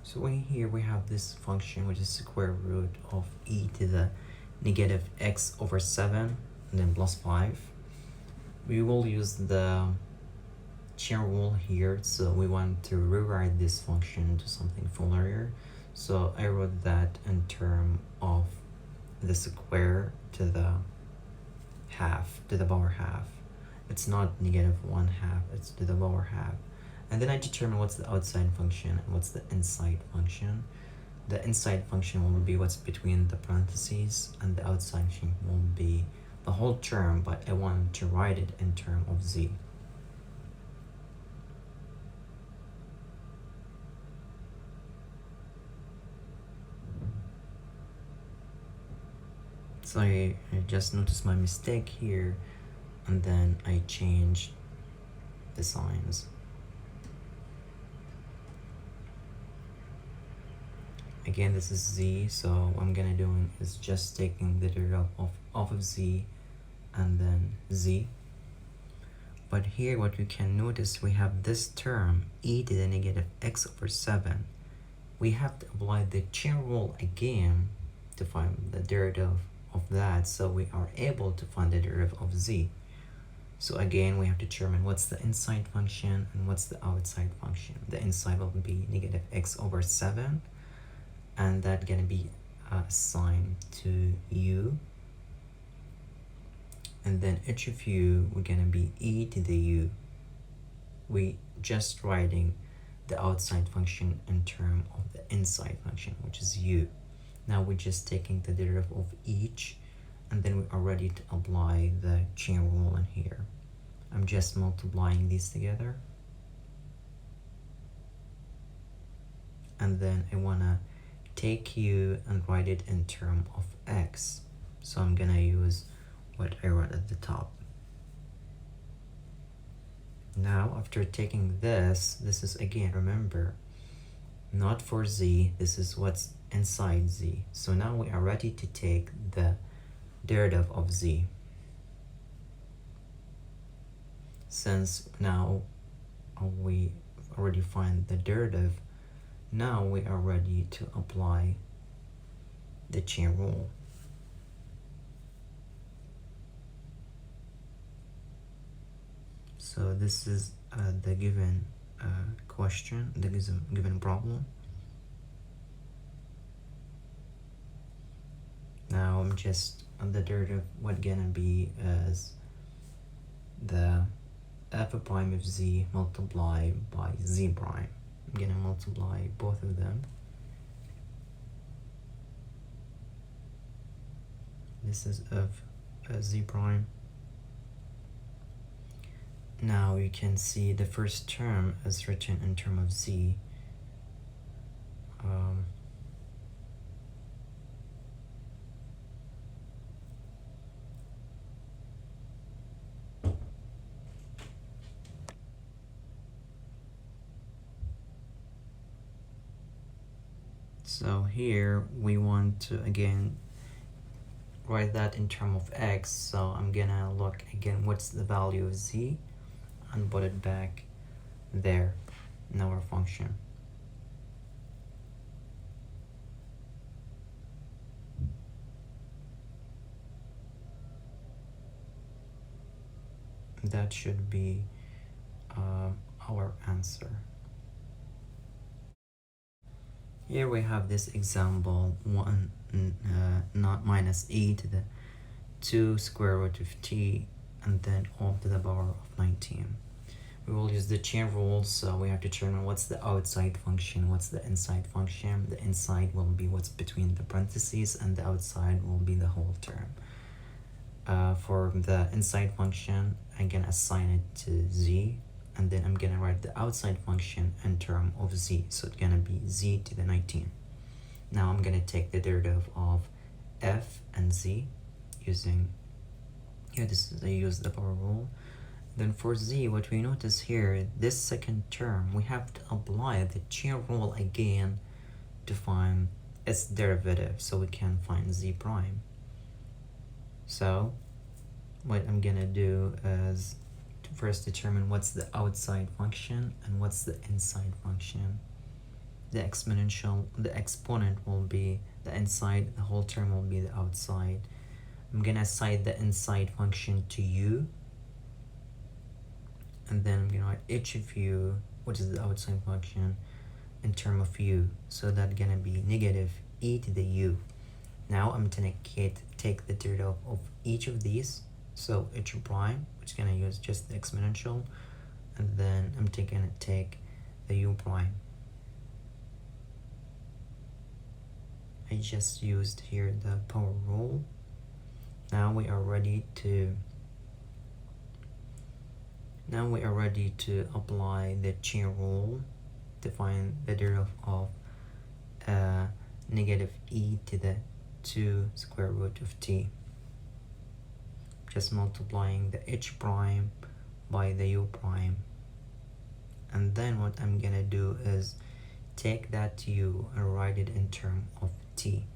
So in here we have this function which is square root of e to the negative x over 7 and then plus 5. We will use the chain rule here, so we want to rewrite this function to something familiar. So I wrote that in term of the square to the half, to the power half. It's not negative 1/2, it's to the power half. And then I determine what's the outside function and what's the inside function. The inside function will be what's between the parentheses, and the outside function will be the whole term, but I want to write it in term of z. So I just noticed my mistake here, and then I changed the signs. Again, this is z, so what I'm gonna do is just taking the derivative off of z and then z. But here what we can notice, we have this term e to the negative x over 7. We have to apply the chain rule again to find the derivative of that, so we are able to find the derivative of z. So again, we have to determine what's the inside function and what's the outside function. The inside will be negative x over 7, and that's gonna be assigned to u. And then each of u, we're gonna be e to the u. We just writing the outside function in term of the inside function, which is u. Now we're just taking the derivative of each, and then we are ready to apply the chain rule in here. I'm just multiplying these together. And then I wanna take u and write it in term of x. So I'm gonna use what I wrote at the top. Now, after taking this is again, remember, not for z, this is what's inside z. So now we are ready to take the derivative of z. Since now we already find the derivative, now we are ready to apply the chain rule. So this is the given question, the given problem. Now I'm just on the derivative, what gonna be as the f prime of z multiplied by z prime. I'm gonna multiply both of them. This is f z prime. Now you can see the first term is written in term of z. So here we want to again write that in term of x, so I'm gonna look again what's the value of z and put it back there in our function. That should be our answer. Here we have this example 1 not minus e to the 2 square root of t and then all to the power of 19. We will use the chain rule, so we have to determine what's the outside function, what's the inside function. The inside will be what's between the parentheses, and the outside will be the whole term. For the inside function, I'm gonna assign it to z, and then I'm gonna write the outside function in term of z, so it's gonna be z to the 19. Now I'm gonna take the derivative of f and z using, here this is, I use the power rule. Then for z, what we notice here, this second term, we have to apply the chain rule again to find its derivative, so we can find z prime. So what I'm gonna do is to first determine what's the outside function and what's the inside function. the exponent will be the inside, the whole term will be the outside. I'm gonna assign the inside function to u, and then I'm gonna write h of u, which is the outside function, in term of u. So that's gonna be negative e to the u. Now I'm gonna take the derivative of each of these. So h prime, which is gonna use just the exponential, and then I'm gonna take the u prime. I just used here the power rule. Now we are ready to apply the chain rule to find the derivative of negative e to the 2 square root of t. Just multiplying the h prime by the u prime. And then what I'm gonna do is take that u and write it in terms of t.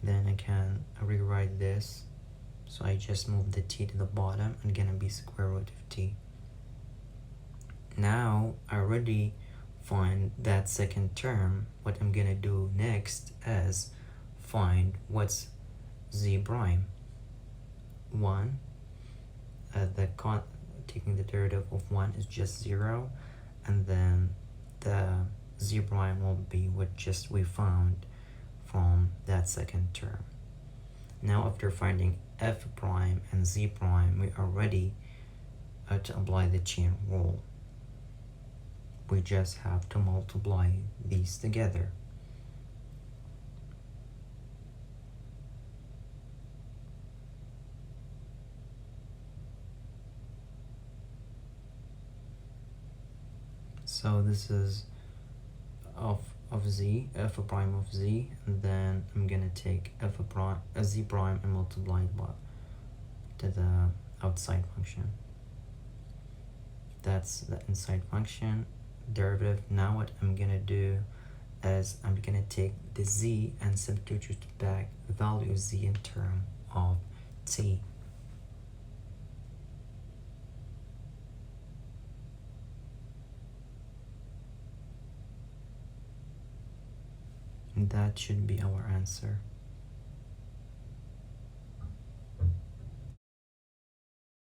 Then I can rewrite this. So I just move the t to the bottom and gonna be square root of t. Now I already find that second term. What I'm gonna do next is find what's z prime. 1, taking the derivative of 1 is just 0, and then the z prime will be what just we found from that second term. Now after finding f prime and z prime, we are ready to apply the chain rule. We just have to multiply these together. So this is of z, f prime of z, and then I'm gonna take z prime and multiply it by to the outside function. That's the inside function derivative. Now what I'm gonna do is I'm gonna take the z and substitute back the value of z in term of t. And that should be our answer.